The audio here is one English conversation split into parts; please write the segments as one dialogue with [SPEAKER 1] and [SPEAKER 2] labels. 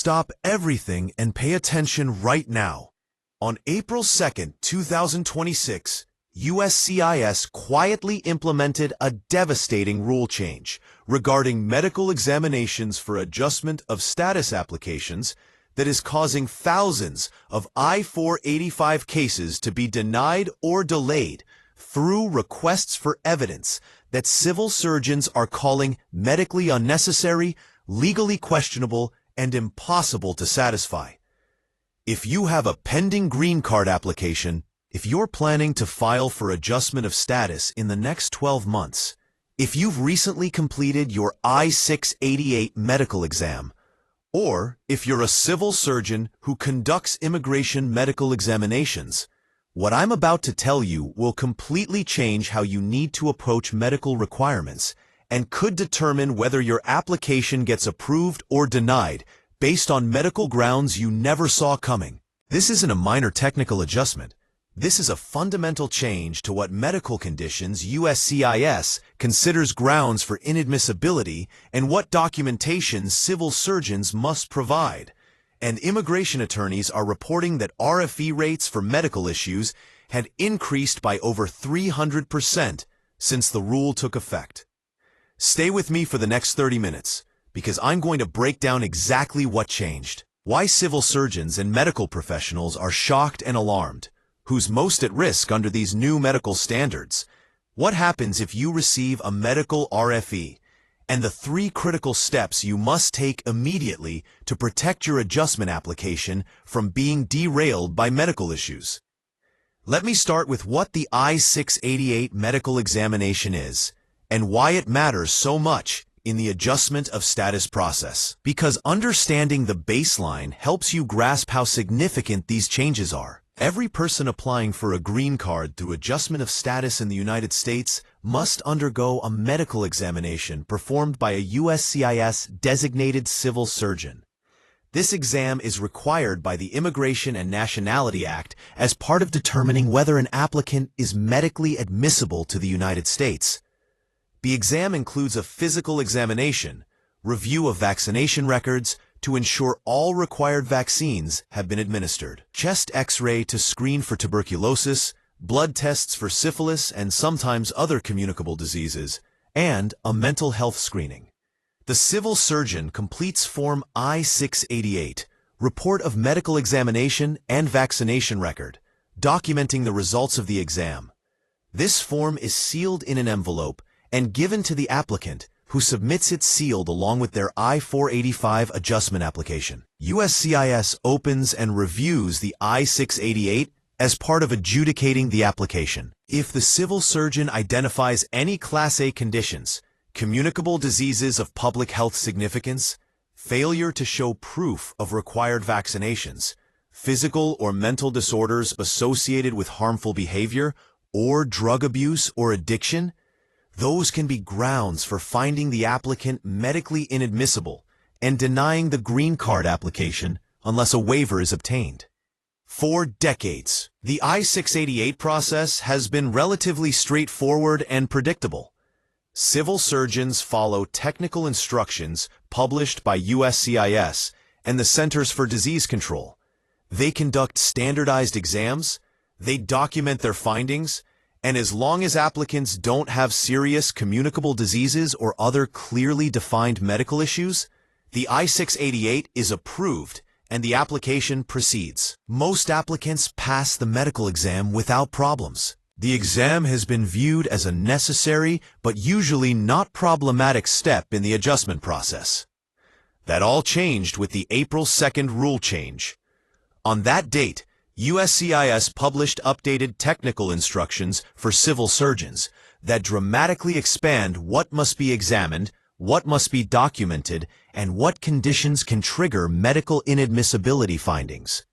[SPEAKER 1] Stop everything and pay attention right now. On April 2, 2026, USCIS quietly implemented a devastating rule change regarding medical examinations for adjustment of status applications that is causing thousands of I-485 cases to be denied or delayed through requests for evidence that civil surgeons are calling medically unnecessary, legally questionable, and impossible to satisfy. If you have a pending green card application, if you're planning to file for adjustment of status in the next 12 months, if you've recently completed your I-688 medical exam, or if you're a civil surgeon who conducts immigration medical examinations, what I'm about to tell you will completely change how you need to approach medical requirements and could determine whether your application gets approved or denied based on medical grounds you never saw coming. This isn't a minor technical adjustment. This is a fundamental change to what medical conditions USCIS considers grounds for inadmissibility and what documentation civil surgeons must provide. And immigration attorneys are reporting that RFE rates for medical issues had increased by over 300% since the rule took effect. Stay with me for the next 30 minutes, because I'm going to break down exactly what changed, why civil surgeons and medical professionals are shocked and alarmed, who's most at risk under these new medical standards, what happens if you receive a medical RFE, and the 3 critical steps you must take immediately to protect your adjustment application from being derailed by medical issues. Let me start with what the I-688 medical examination is, and why it matters so much in the adjustment of status process. Because understanding the baseline helps you grasp how significant these changes are. Every person applying for a green card through adjustment of status in the United States must undergo a medical examination performed by a USCIS designated civil surgeon. This exam is required by the Immigration and Nationality Act as part of determining whether an applicant is medically admissible to the United States. The exam includes a physical examination, review of vaccination records, to ensure all required vaccines have been administered, chest X-ray to screen for tuberculosis, blood tests for syphilis and sometimes other communicable diseases, and a mental health screening. The civil surgeon completes Form I-688, Report of Medical Examination and Vaccination Record, documenting the results of the exam. This form is sealed in an envelope and given to the applicant, who submits it sealed along with their I-485 adjustment application. USCIS opens and reviews the I-688 as part of adjudicating the application. If the civil surgeon identifies any Class A conditions, communicable diseases of public health significance, failure to show proof of required vaccinations, physical or mental disorders associated with harmful behavior, or drug abuse or addiction, those can be grounds for finding the applicant medically inadmissible and denying the green card application unless a waiver is obtained. For decades, the I-688 process has been relatively straightforward and predictable. Civil surgeons follow technical instructions published by USCIS and the Centers for Disease Control. They conduct standardized exams, they document their findings, and as long as applicants don't have serious communicable diseases or other clearly defined medical issues, the I-688 is approved and the application proceeds. Most applicants pass the medical exam without problems. The exam has been viewed as a necessary but usually not problematic step in the adjustment process. That all changed with the April 2nd rule change. On that date, USCIS published updated technical instructions for civil surgeons that dramatically expand what must be examined, what must be documented, and what conditions can trigger medical inadmissibility findings.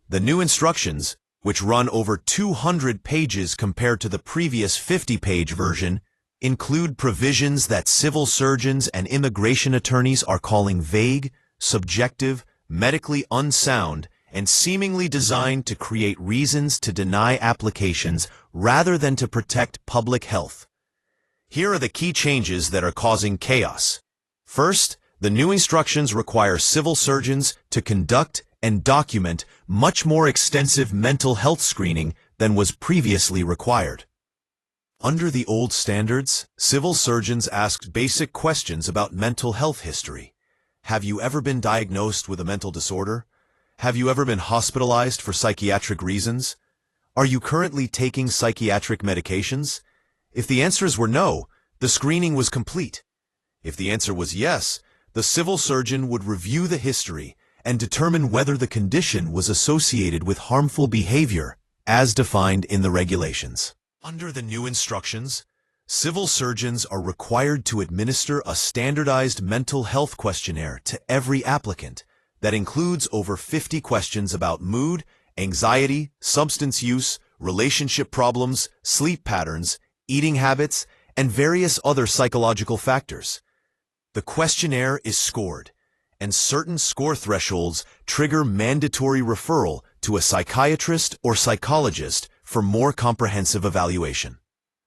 [SPEAKER 1] The new instructions, which run over 200 pages compared to the previous 50-page version, include provisions that civil surgeons and immigration attorneys are calling vague, subjective, medically unsound, and seemingly designed to create reasons to deny applications rather than to protect public health. Here are the key changes that are causing chaos. First, The new instructions require civil surgeons to conduct and document much more extensive mental health screening than was previously required. Under the old standards, civil surgeons asked basic questions about mental health history. Have you ever been diagnosed with a mental disorder? Have you ever been hospitalized for psychiatric reasons? Are you currently taking psychiatric medications? If the answers were no, the screening was complete. If the answer was yes, the civil surgeon would review the history and determine whether the condition was associated with harmful behavior, as defined in the regulations. Under the new instructions, civil surgeons are required to administer a standardized mental health questionnaire to every applicant that includes over 50 questions about mood, anxiety, substance use, relationship problems, sleep patterns, eating habits, and various other psychological factors. The questionnaire is scored, and certain score thresholds trigger mandatory referral to a psychiatrist or psychologist for more comprehensive evaluation.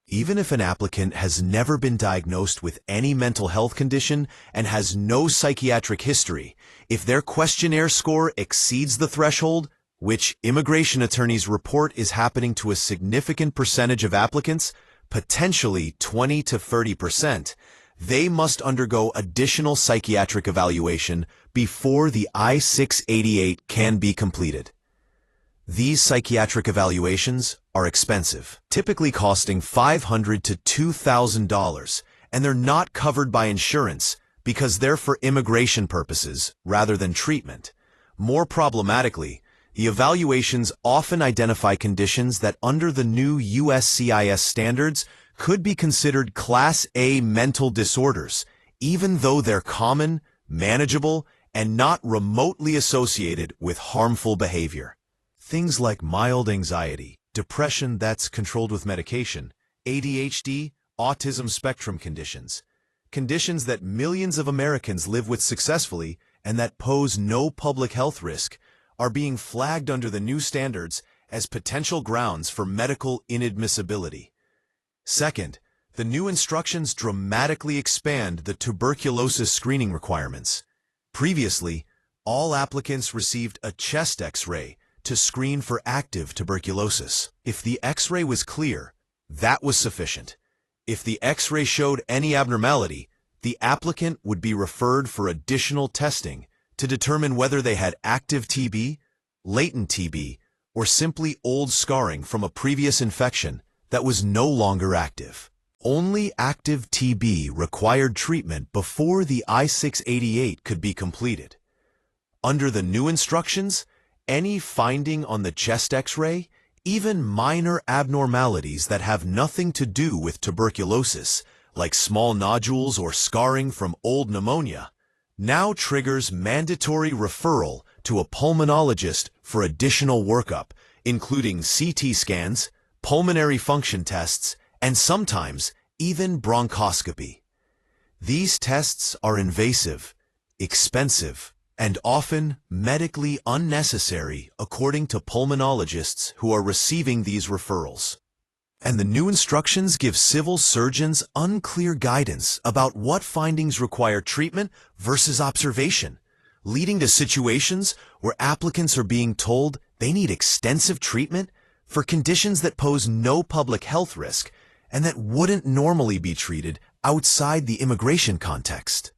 [SPEAKER 1] Even if an applicant has never been diagnosed with any mental health condition and has no psychiatric history, if their questionnaire score exceeds the threshold, which immigration attorneys report is happening to a significant percentage of applicants, potentially 20 to 30%, they must undergo additional psychiatric evaluation before the I-688 can be completed. These psychiatric evaluations are expensive, typically costing $500 to $2,000, and they're not covered by insurance because they're for immigration purposes rather than treatment. More problematically, the evaluations often identify conditions that under the new USCIS standards could be considered Class A mental disorders, even though they're common, manageable, and not remotely associated with harmful behavior. Things like mild anxiety, depression that's controlled with medication, ADHD, autism spectrum conditions, conditions that millions of Americans live with successfully and that pose no public health risk, are being flagged under the new standards as potential grounds for medical inadmissibility. Second, the new instructions dramatically expand the tuberculosis screening requirements. Previously, all applicants received a chest X-ray to screen for active tuberculosis. If the X-ray was clear, that was sufficient. If the X-ray showed any abnormality, the applicant would be referred for additional testing to determine whether they had active TB, latent TB, or simply old scarring from a previous infection that was no longer active. Only active TB required treatment before the I-688 could be completed. Under the new instructions, any finding on the chest X-ray, even minor abnormalities that have nothing to do with tuberculosis, like small nodules or scarring from old pneumonia, now triggers mandatory referral to a pulmonologist for additional workup, including CT scans, pulmonary function tests, and sometimes even bronchoscopy. These tests are invasive, expensive, and often medically unnecessary according to pulmonologists who are receiving these referrals. And the new instructions give civil surgeons unclear guidance about what findings require treatment versus observation, leading to situations where applicants are being told they need extensive treatment for conditions that pose no public health risk and that wouldn't normally be treated outside the immigration context.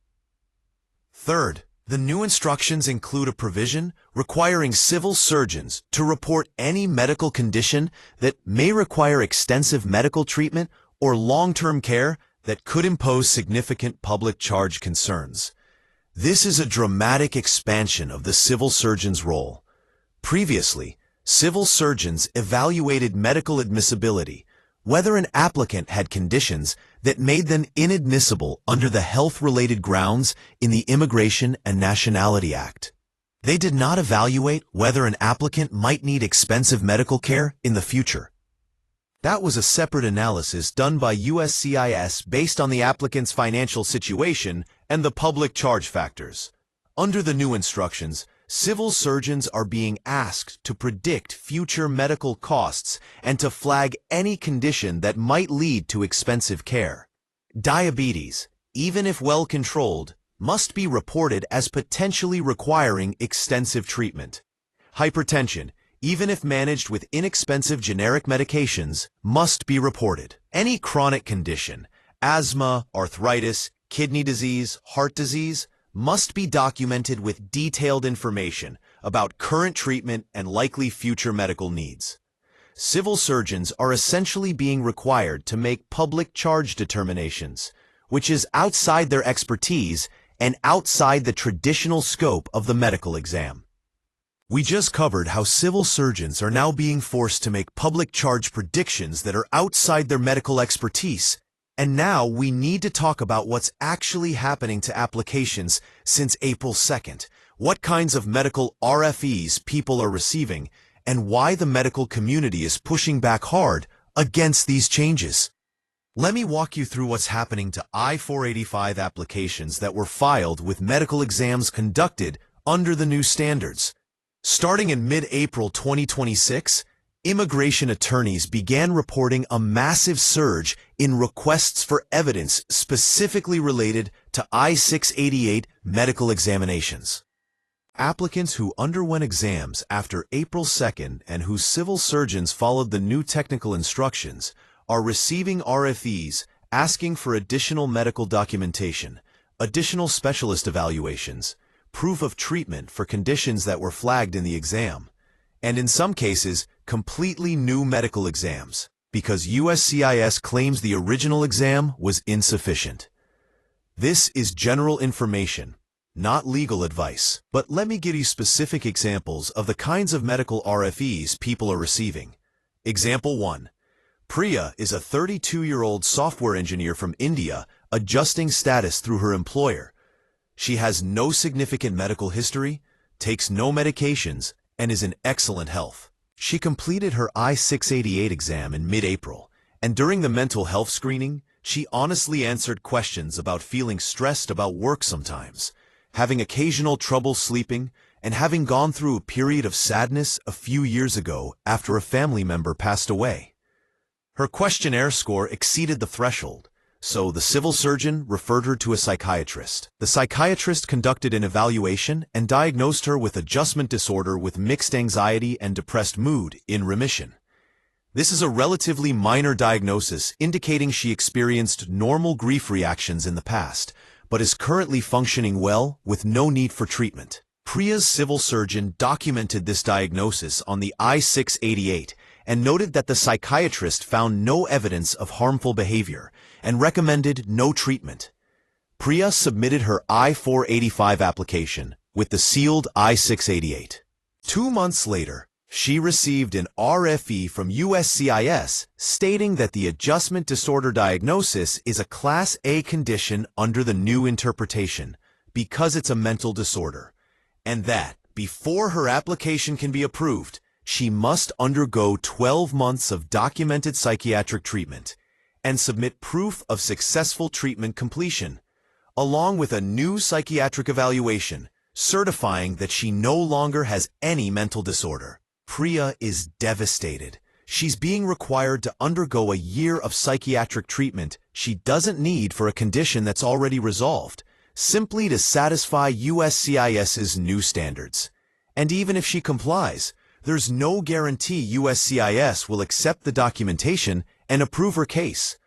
[SPEAKER 1] Third, the new instructions include a provision requiring civil surgeons to report any medical condition that may require extensive medical treatment or long-term care that could impose significant public charge concerns. This is a dramatic expansion of the civil surgeon's role. Previously, civil surgeons evaluated medical admissibility, whether an applicant had conditions that made them inadmissible under the health-related grounds in the Immigration and Nationality Act. They did not evaluate whether an applicant might need expensive medical care in the future. That was a separate analysis done by USCIS based on the applicant's financial situation and the public charge factors. Under the new instructions, civil surgeons are being asked to predict future medical costs and to flag any condition that might lead to expensive care. Diabetes, even if well controlled, must be reported as potentially requiring extensive treatment. Hypertension, even if managed with inexpensive generic medications, must be reported. Any chronic condition, asthma, arthritis, kidney disease, heart disease, must be documented with detailed information about current treatment and likely future medical needs. Civil surgeons are essentially being required to make public charge determinations, which is outside their expertise and outside the traditional scope of the medical exam. We just covered how civil surgeons are now being forced to make public charge predictions that are outside their medical expertise, and now we need to talk about what's actually happening to applications since April 2nd, what kinds of medical RFEs people are receiving, and why the medical community is pushing back hard against these changes. Let me walk you through what's happening to I-485 applications that were filed with medical exams conducted under the new standards. Starting in mid-April 2026, immigration attorneys began reporting a massive surge in requests for evidence specifically related to I-688 medical examinations. Applicants who underwent exams after April 2nd and whose civil surgeons followed the new technical instructions are receiving RFEs asking for additional medical documentation, additional specialist evaluations, proof of treatment for conditions that were flagged in the exam, and in some cases, completely new medical exams, because USCIS claims the original exam was insufficient. This is general information, not legal advice, but let me give you specific examples of the kinds of medical RFEs people are receiving. Example 1. Priya is a 32-year-old software engineer from India adjusting status through her employer. She has no significant medical history, takes no medications, and is in excellent health. She completed her I-688 exam in mid-April, and during the mental health screening, she honestly answered questions about feeling stressed about work sometimes, having occasional trouble sleeping, and having gone through a period of sadness a few years ago after a family member passed away. Her questionnaire score exceeded the threshold, so the civil surgeon referred her to a psychiatrist. The psychiatrist conducted an evaluation and diagnosed her with adjustment disorder with mixed anxiety and depressed mood in remission. This is a relatively minor diagnosis indicating she experienced normal grief reactions in the past, but is currently functioning well with no need for treatment. Priya's civil surgeon documented this diagnosis on the I-688 and noted that the psychiatrist found no evidence of harmful behavior and recommended no treatment. Priya submitted her I-485 application with the sealed I-688. 2 months later, she received an RFE from USCIS stating that the adjustment disorder diagnosis is a Class A condition under the new interpretation because it's a mental disorder, and that, before her application can be approved, she must undergo 12 months of documented psychiatric treatment and submit proof of successful treatment completion, along with a new psychiatric evaluation certifying that she no longer has any mental disorder. Priya is devastated. She's being required to undergo a year of psychiatric treatment she doesn't need for a condition that's already resolved, simply to satisfy USCIS's new standards. And even if she complies, there's no guarantee USCIS will accept the documentation and approve her case.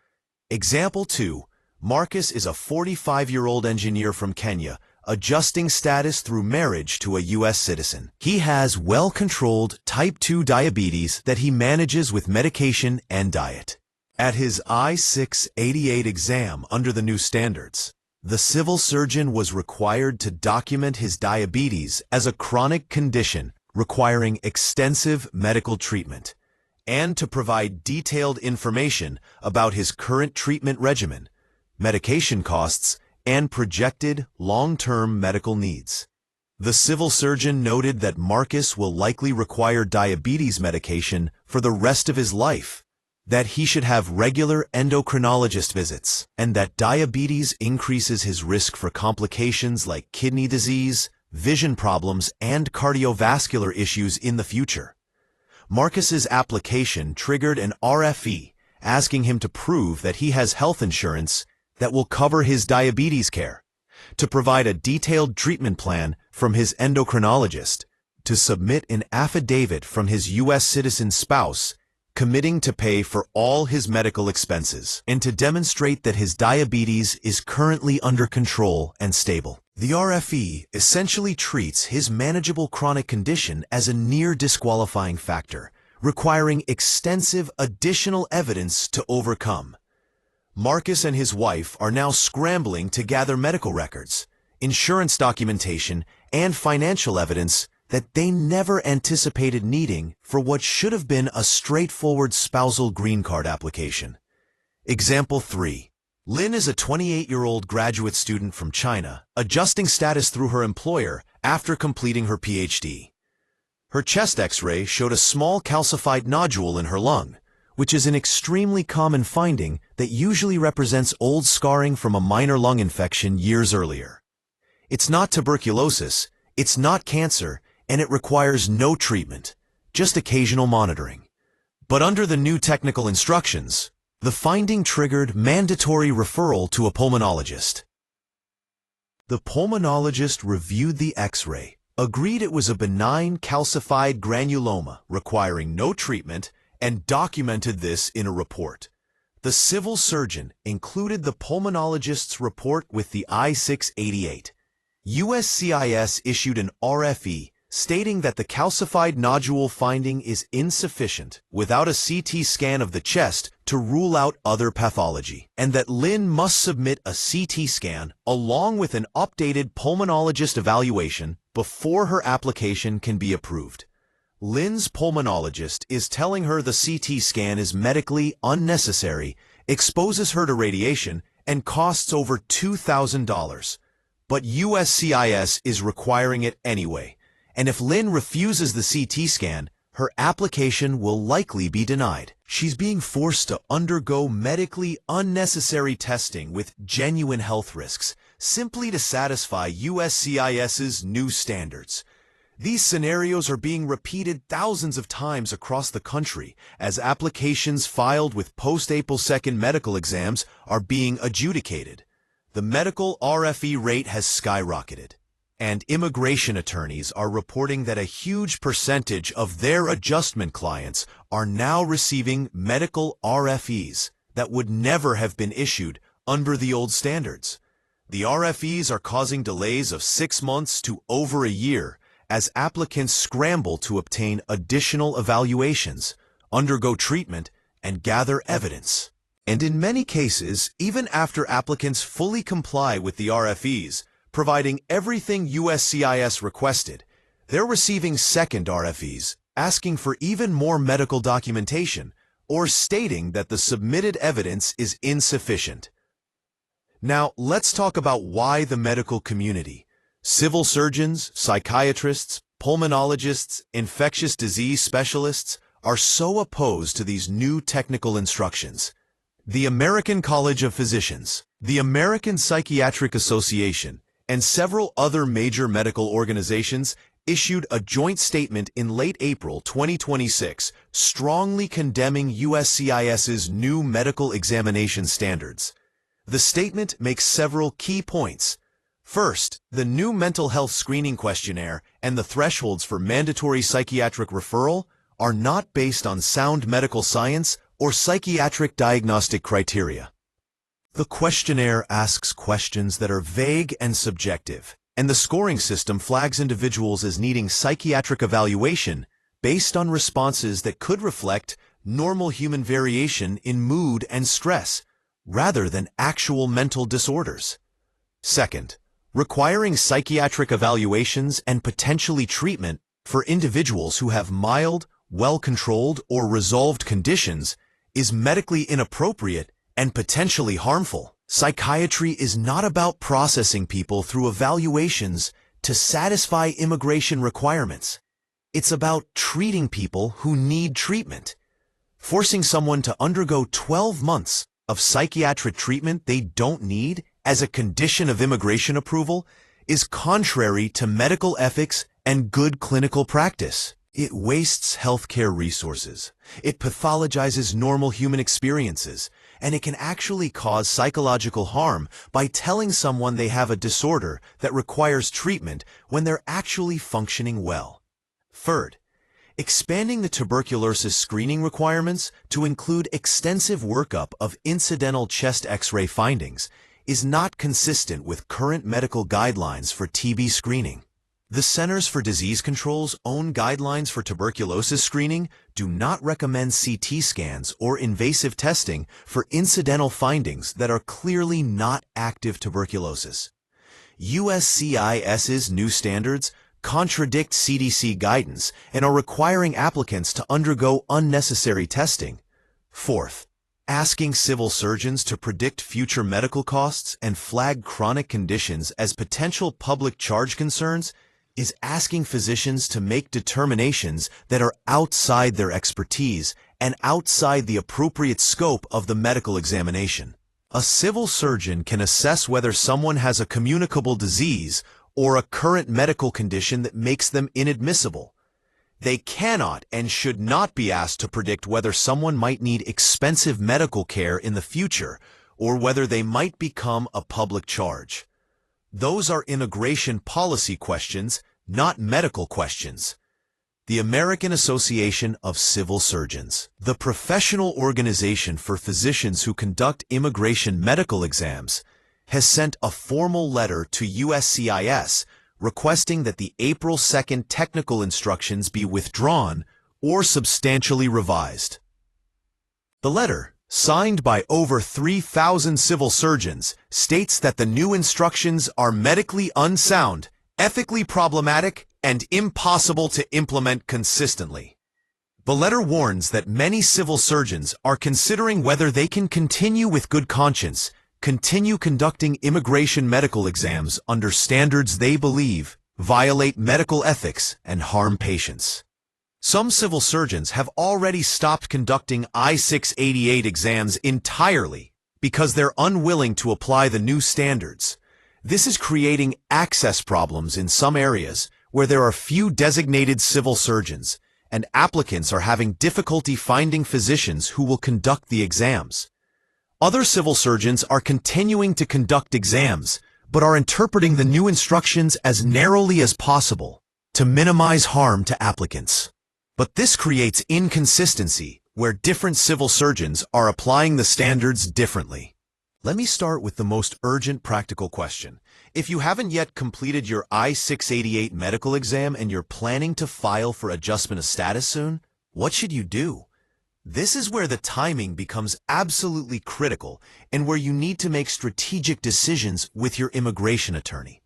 [SPEAKER 1] Example 2. Marcus is a 45-year-old engineer from Kenya, adjusting status through marriage to a U.S. citizen. He has well-controlled type 2 diabetes that he manages with medication and diet. At his I-688 exam under the new standards, the civil surgeon was required to document his diabetes as a chronic condition requiring extensive medical treatment, and to provide detailed information about his current treatment regimen, medication costs, and projected long-term medical needs. The civil surgeon noted that Marcus will likely require diabetes medication for the rest of his life, that he should have regular endocrinologist visits, and that diabetes increases his risk for complications like kidney disease, vision problems, and cardiovascular issues in the future. Marcus's application triggered an RFE asking him to prove that he has health insurance that will cover his diabetes care. to provide a detailed treatment plan from his endocrinologist, to submit an affidavit from his U.S. citizen spouse committing to pay for all his medical expenses, and to demonstrate that his diabetes is currently under control and stable. The RFE essentially treats his manageable chronic condition as a near disqualifying factor, requiring extensive additional evidence to overcome. Marcus and his wife are now scrambling to gather medical records, insurance documentation, and financial evidence that they never anticipated needing for what should have been a straightforward spousal green card application. Example 3. Lynn is a 28-year-old graduate student from China, adjusting status through her employer after completing her PhD. Her chest X-ray showed a small calcified nodule in her lung, which is an extremely common finding that usually represents old scarring from a minor lung infection years earlier. It's not tuberculosis, it's not cancer, and it requires no treatment, just occasional monitoring. But under the new technical instructions, the finding triggered mandatory referral to a pulmonologist. The pulmonologist reviewed the X-ray, agreed it was a benign calcified granuloma requiring no treatment, and documented this in a report. The civil surgeon included the pulmonologist's report with the I-688. USCIS issued an RFE stating that the calcified nodule finding is insufficient without a CT scan of the chest to rule out other pathology, and that Lynn must submit a CT scan along with an updated pulmonologist evaluation before her application can be approved. Lynn's pulmonologist is telling her the CT scan is medically unnecessary, exposes her to radiation, and costs over $2,000. But USCIS is requiring it anyway. And if Lynn refuses the CT scan, her application will likely be denied. She's being forced to undergo medically unnecessary testing with genuine health risks, simply to satisfy USCIS's new standards. These scenarios are being repeated thousands of times across the country as applications filed with post-April 2nd medical exams are being adjudicated. The medical RFE rate has skyrocketed, and immigration attorneys are reporting that a huge percentage of their adjustment clients are now receiving medical RFEs that would never have been issued under the old standards. The RFEs are causing delays of 6 months to over a year as applicants scramble to obtain additional evaluations, undergo treatment, and gather evidence. And in many cases, even after applicants fully comply with the RFEs, providing everything USCIS requested, they're receiving second RFEs, asking for even more medical documentation, or stating that the submitted evidence is insufficient. Now, let's talk about why the medical community, civil surgeons, psychiatrists, pulmonologists, infectious disease specialists, are so opposed to these new technical instructions. The American College of Physicians, the American Psychiatric Association, and several other major medical organizations issued a joint statement in late April 2026 strongly condemning USCIS's new medical examination standards. The statement makes several key points. First, the new mental health screening questionnaire and the thresholds for mandatory psychiatric referral are not based on sound medical science or psychiatric diagnostic criteria. The questionnaire asks questions that are vague and subjective, and the scoring system flags individuals as needing psychiatric evaluation based on responses that could reflect normal human variation in mood and stress, rather than actual mental disorders. Second, requiring psychiatric evaluations and potentially treatment for individuals who have mild, well-controlled, or resolved conditions is medically inappropriate and potentially harmful. Psychiatry is not about processing people through evaluations to satisfy immigration requirements. It's about treating people who need treatment. Forcing someone to undergo 12 months of psychiatric treatment they don't need as a condition of immigration approval is contrary to medical ethics and good clinical practice. It wastes healthcare resources. It pathologizes normal human experiences and it can actually cause psychological harm by telling someone they have a disorder that requires treatment when they're actually functioning well. Third, expanding the tuberculosis screening requirements to include extensive workup of incidental chest X-ray findings is not consistent with current medical guidelines for TB screening. The Centers for Disease Control's own guidelines for tuberculosis screening do not recommend CT scans or invasive testing for incidental findings that are clearly not active tuberculosis. USCIS's new standards contradict CDC guidance and are requiring applicants to undergo unnecessary testing. Fourth, asking civil surgeons to predict future medical costs and flag chronic conditions as potential public charge concerns is asking physicians to make determinations that are outside their expertise and outside the appropriate scope of the medical examination. A civil surgeon can assess whether someone has a communicable disease or a current medical condition that makes them inadmissible. They cannot and should not be asked to predict whether someone might need expensive medical care in the future or whether they might become a public charge. Those are immigration policy questions, not medical questions. The American Association of Civil Surgeons, the professional organization for physicians who conduct immigration medical exams, has sent a formal letter to USCIS requesting that the April 2nd technical instructions be withdrawn or substantially revised. The letter, signed by over 3,000 civil surgeons, states that the new instructions are medically unsound, ethically problematic, and impossible to implement consistently. The letter warns that many civil surgeons are considering whether they can continue with good conscience, continue conducting immigration medical exams under standards they believe violate medical ethics and harm patients. Some civil surgeons have already stopped conducting I-688 exams entirely because they're unwilling to apply the new standards. This is creating access problems in some areas where there are few designated civil surgeons, and applicants are having difficulty finding physicians who will conduct the exams. Other civil surgeons are continuing to conduct exams, but are interpreting the new instructions as narrowly as possible to minimize harm to applicants. But this creates inconsistency where different civil surgeons are applying the standards differently. Let me start with the most urgent practical question. If you haven't yet completed your I-688 medical exam and you're planning to file for adjustment of status soon, what should you do? This is where the timing becomes absolutely critical and where you need to make strategic decisions with your immigration attorney.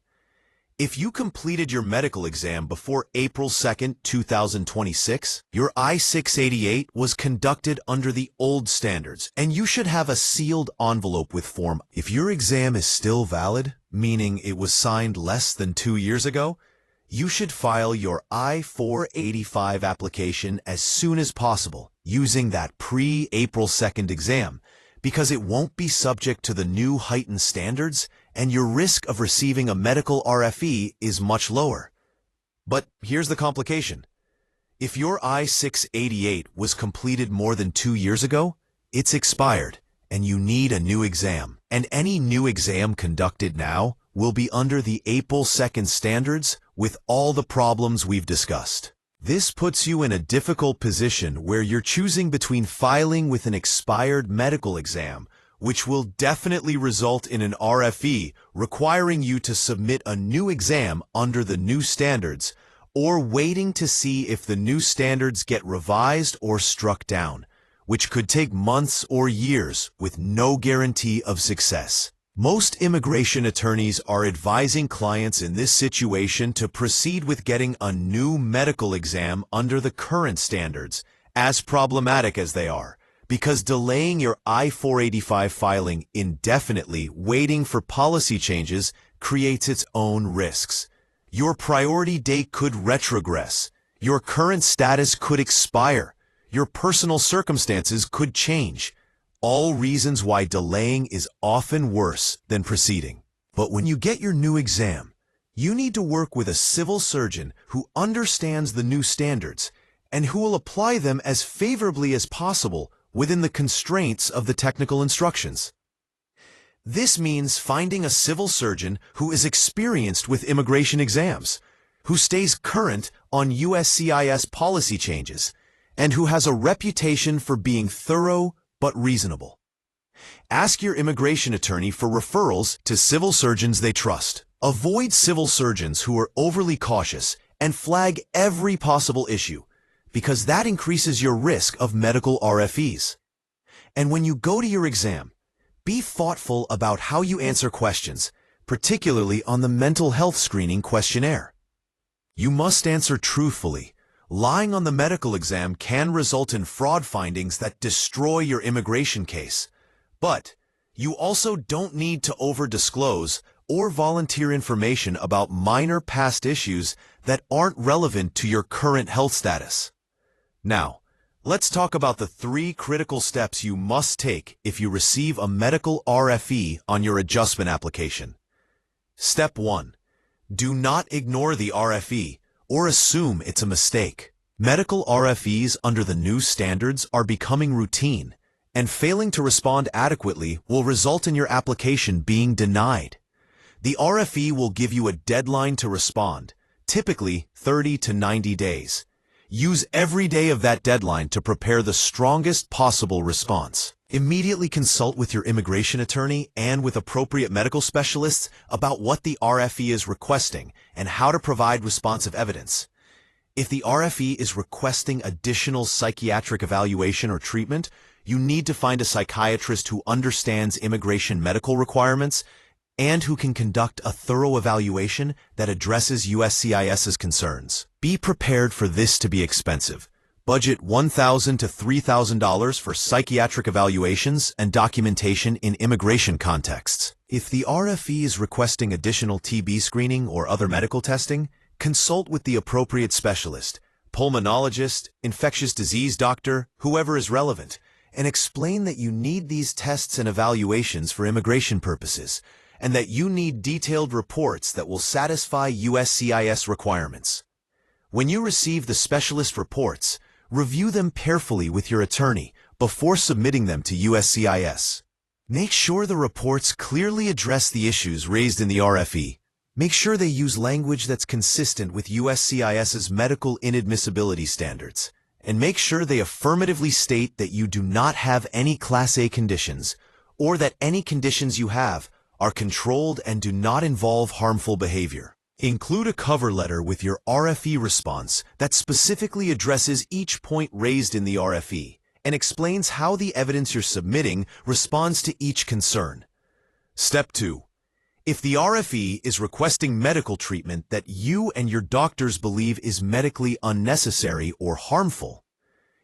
[SPEAKER 1] If you completed your medical exam before April 2nd, 2026, your I-688 was conducted under the old standards, and you should have a sealed envelope with form. If your exam is still valid, meaning it was signed less than 2 years ago, you should file your I-485 application as soon as possible using that pre-April 2nd exam, because it won't be subject to the new heightened standards and your risk of receiving a medical RFE is much lower. But here's the complication. If your I-688 was completed more than 2 years ago, it's expired and you need a new exam. And any new exam conducted now will be under the April 2nd standards with all the problems we've discussed. This puts you in a difficult position where you're choosing between filing with an expired medical exam, which will definitely result in an RFE requiring you to submit a new exam under the new standards, or waiting to see if the new standards get revised or struck down, which could take months or years with no guarantee of success. Most immigration attorneys are advising clients in this situation to proceed with getting a new medical exam under the current standards, as problematic as they are, because delaying your I-485 filing indefinitely, waiting for policy changes, creates its own risks. Your priority date could retrogress. Your current status could expire. Your personal circumstances could change. All reasons why delaying is often worse than proceeding. But when you get your new exam, you need to work with a civil surgeon who understands the new standards and who will apply them as favorably as possible within the constraints of the technical instructions. This means finding a civil surgeon who is experienced with immigration exams, who stays current on USCIS policy changes, and who has a reputation for being thorough but reasonable. Ask your immigration attorney for referrals to civil surgeons they trust. Avoid civil surgeons who are overly cautious and flag every possible issue, because that increases your risk of medical RFEs. And when you go to your exam, be thoughtful about how you answer questions, particularly on the mental health screening questionnaire. You must answer truthfully. Lying on the medical exam can result in fraud findings that destroy your immigration case. But you also don't need to over-disclose or volunteer information about minor past issues that aren't relevant to your current health status. Now, let's talk about the 3 critical steps you must take if you receive a medical RFE on your adjustment application. Step 1. Do not ignore the RFE or assume it's a mistake. Medical RFEs under the new standards are becoming routine, and failing to respond adequately will result in your application being denied. The RFE will give you a deadline to respond, typically 30 to 90 days. Use every day of that deadline to prepare the strongest possible response. Immediately consult with your immigration attorney and with appropriate medical specialists about what the RFE is requesting and how to provide responsive evidence. If the RFE is requesting additional psychiatric evaluation or treatment, you need to find a psychiatrist who understands immigration medical requirements and who can conduct a thorough evaluation that addresses USCIS's concerns. Be prepared for this to be expensive. Budget $1,000 to $3,000 for psychiatric evaluations and documentation in immigration contexts. If the RFE is requesting additional TB screening or other medical testing, consult with the appropriate specialist, pulmonologist, infectious disease doctor, whoever is relevant, and explain that you need these tests and evaluations for immigration purposes, and that you need detailed reports that will satisfy USCIS requirements. When you receive the specialist reports, review them carefully with your attorney before submitting them to USCIS. Make sure the reports clearly address the issues raised in the RFE. Make sure they use language that's consistent with USCIS's medical inadmissibility standards, and make sure they affirmatively state that you do not have any Class A conditions, or that any conditions you have are controlled and do not involve harmful behavior. Include a cover letter with your RFE response that specifically addresses each point raised in the RFE and explains how the evidence you're submitting responds to each concern. Step 2. If the RFE is requesting medical treatment that you and your doctors believe is medically unnecessary or harmful,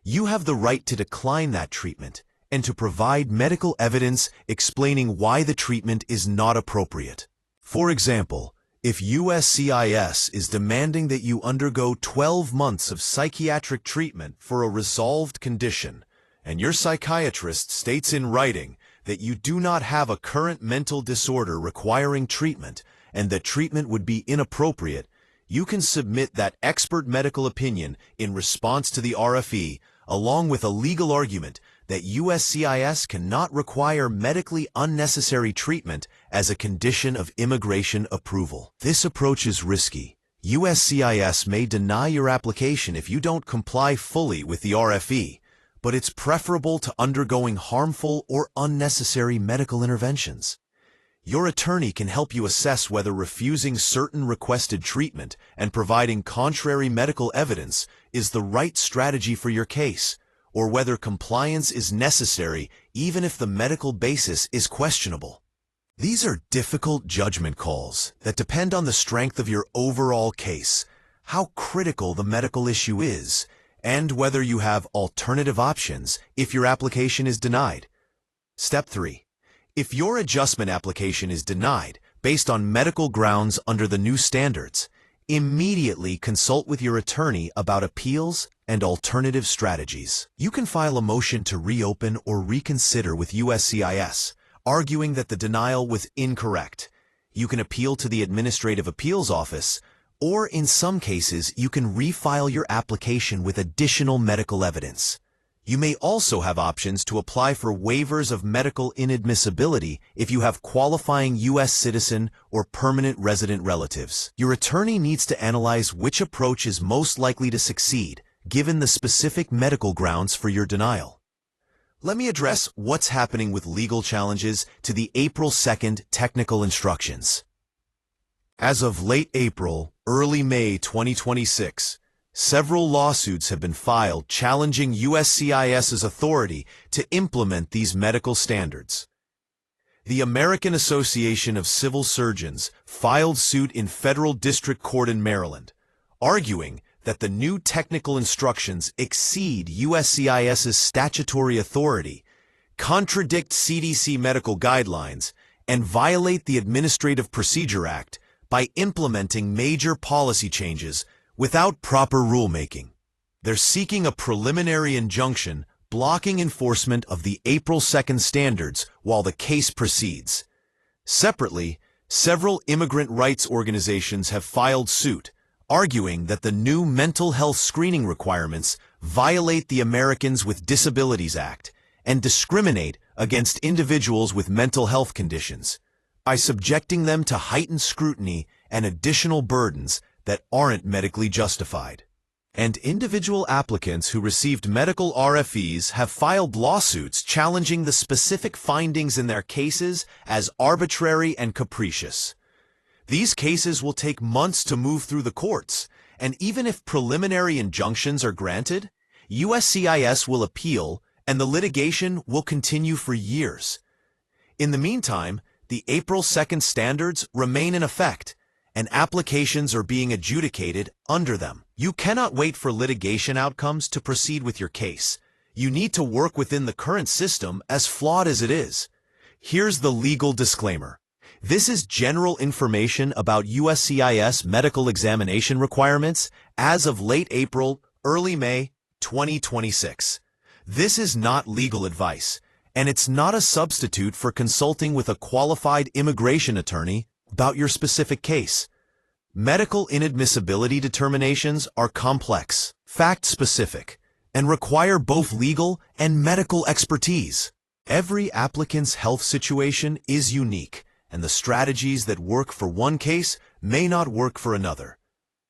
[SPEAKER 1] you have the right to decline that treatment and to provide medical evidence explaining why the treatment is not appropriate. For example, if USCIS is demanding that you undergo 12 months of psychiatric treatment for a resolved condition, and your psychiatrist states in writing that you do not have a current mental disorder requiring treatment and that treatment would be inappropriate, you can submit that expert medical opinion in response to the RFE, along with a legal argument that USCIS cannot require medically unnecessary treatment as a condition of immigration approval. This approach is risky. USCIS may deny your application if you don't comply fully with the RFE, but it's preferable to undergoing harmful or unnecessary medical interventions. Your attorney can help you assess whether refusing certain requested treatment and providing contrary medical evidence is the right strategy for your case, or whether compliance is necessary even if the medical basis is questionable. These are difficult judgment calls that depend on the strength of your overall case, how critical the medical issue is, and whether you have alternative options if your application is denied. Step 3. If your adjustment application is denied based on medical grounds under the new standards, immediately consult with your attorney about appeals and alternative strategies. You can file a motion to reopen or reconsider with USCIS, arguing that the denial was incorrect. You can appeal to the Administrative Appeals Office, or in some cases, you can refile your application with additional medical evidence. You may also have options to apply for waivers of medical inadmissibility if you have qualifying U.S. citizen or permanent resident relatives. Your attorney needs to analyze which approach is most likely to succeed, given the specific medical grounds for your denial. Let me address what's happening with legal challenges to the April 2nd technical instructions. As of late April, early May 2026, several lawsuits have been filed challenging USCIS's authority to implement these medical standards. The American Association of Civil Surgeons filed suit in federal district court in Maryland, arguing that the new technical instructions exceed USCIS's statutory authority, contradict CDC medical guidelines, and violate the Administrative Procedure Act by implementing major policy changes without proper rulemaking. They're seeking a preliminary injunction blocking enforcement of the April 2nd standards while the case proceeds. Separately, several immigrant rights organizations have filed suit, arguing that the new mental health screening requirements violate the Americans with Disabilities Act and discriminate against individuals with mental health conditions by subjecting them to heightened scrutiny and additional burdens that aren't medically justified. And individual applicants who received medical RFEs have filed lawsuits challenging the specific findings in their cases as arbitrary and capricious. These cases will take months to move through the courts, and even if preliminary injunctions are granted, USCIS will appeal and the litigation will continue for years. In the meantime, the April 2nd standards remain in effect, and applications are being adjudicated under them. You cannot wait for litigation outcomes to proceed with your case. You need to work within the current system, as flawed as it is. Here's the legal disclaimer. This is general information about USCIS medical examination requirements as of late April, early May 2026. This is not legal advice, and it's not a substitute for consulting with a qualified immigration attorney about your specific case. Medical inadmissibility determinations are complex, fact-specific, and require both legal and medical expertise. Every applicant's health situation is unique, and the strategies that work for one case may not work for another.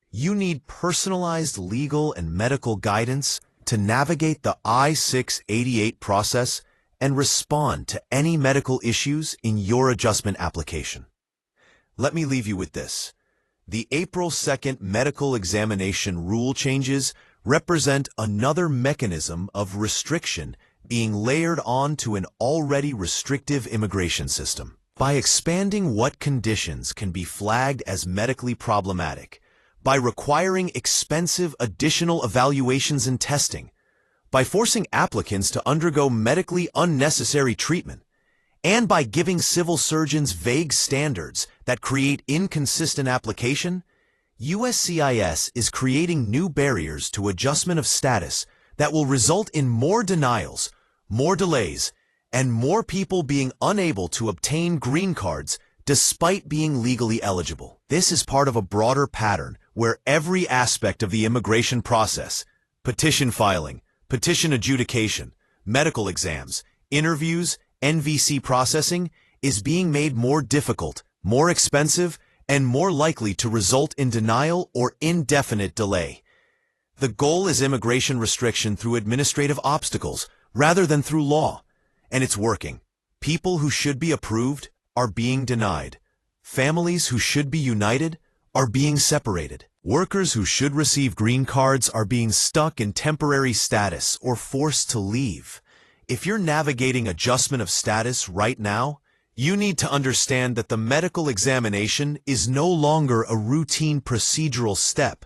[SPEAKER 1] You need personalized legal and medical guidance to navigate the I-688 process and respond to any medical issues in your adjustment application. Let me leave you with this. The April 2nd medical examination rule changes represent another mechanism of restriction being layered onto an already restrictive immigration system. By expanding what conditions can be flagged as medically problematic, by requiring expensive additional evaluations and testing, by forcing applicants to undergo medically unnecessary treatment, and by giving civil surgeons vague standards that create inconsistent application, USCIS is creating new barriers to adjustment of status that will result in more denials, more delays, and more people being unable to obtain green cards despite being legally eligible. This is part of a broader pattern where every aspect of the immigration process, petition filing, petition adjudication, medical exams, interviews, NVC processing, is being made more difficult, more expensive, and more likely to result in denial or indefinite delay. The goal is immigration restriction through administrative obstacles rather than through law, and it's working. People who should be approved are being denied. Families who should be united are being separated. Workers who should receive green cards are being stuck in temporary status or forced to leave. If you're navigating adjustment of status right now, you need to understand that the medical examination is no longer a routine procedural step.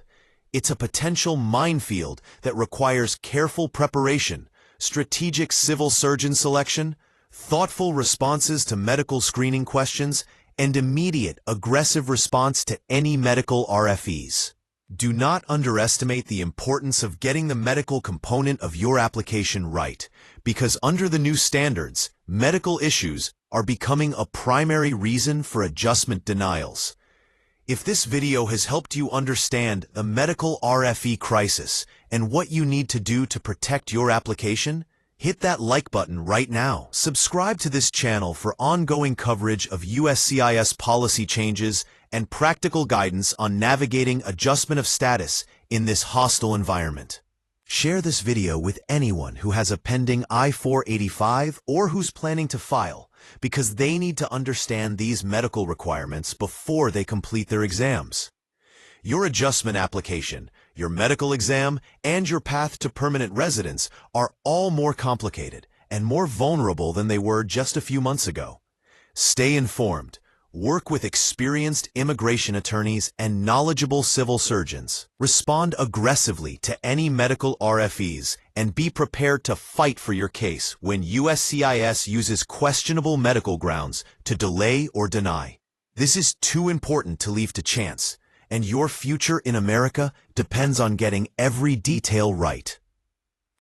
[SPEAKER 1] It's a potential minefield that requires careful preparation, strategic civil surgeon selection, thoughtful responses to medical screening questions, and immediate, aggressive response to any medical RFEs. Do not underestimate the importance of getting the medical component of your application right, because under the new standards, medical issues are becoming a primary reason for adjustment denials. If this video has helped you understand the medical RFE crisis and what you need to do to protect your application, hit that like button right now. Subscribe to this channel for ongoing coverage of USCIS policy changes and practical guidance on navigating adjustment of status in this hostile environment. Share this video with anyone who has a pending I-485 or who's planning to file, because they need to understand these medical requirements before they complete their exams. Your adjustment application, your medical exam, and your path to permanent residence are all more complicated and more vulnerable than they were just a few months ago. Stay informed. Work with experienced immigration attorneys and knowledgeable civil surgeons. Respond aggressively to any medical RFEs and be prepared to fight for your case when USCIS uses questionable medical grounds to delay or deny. This is too important to leave to chance, and your future in America depends on getting every detail right.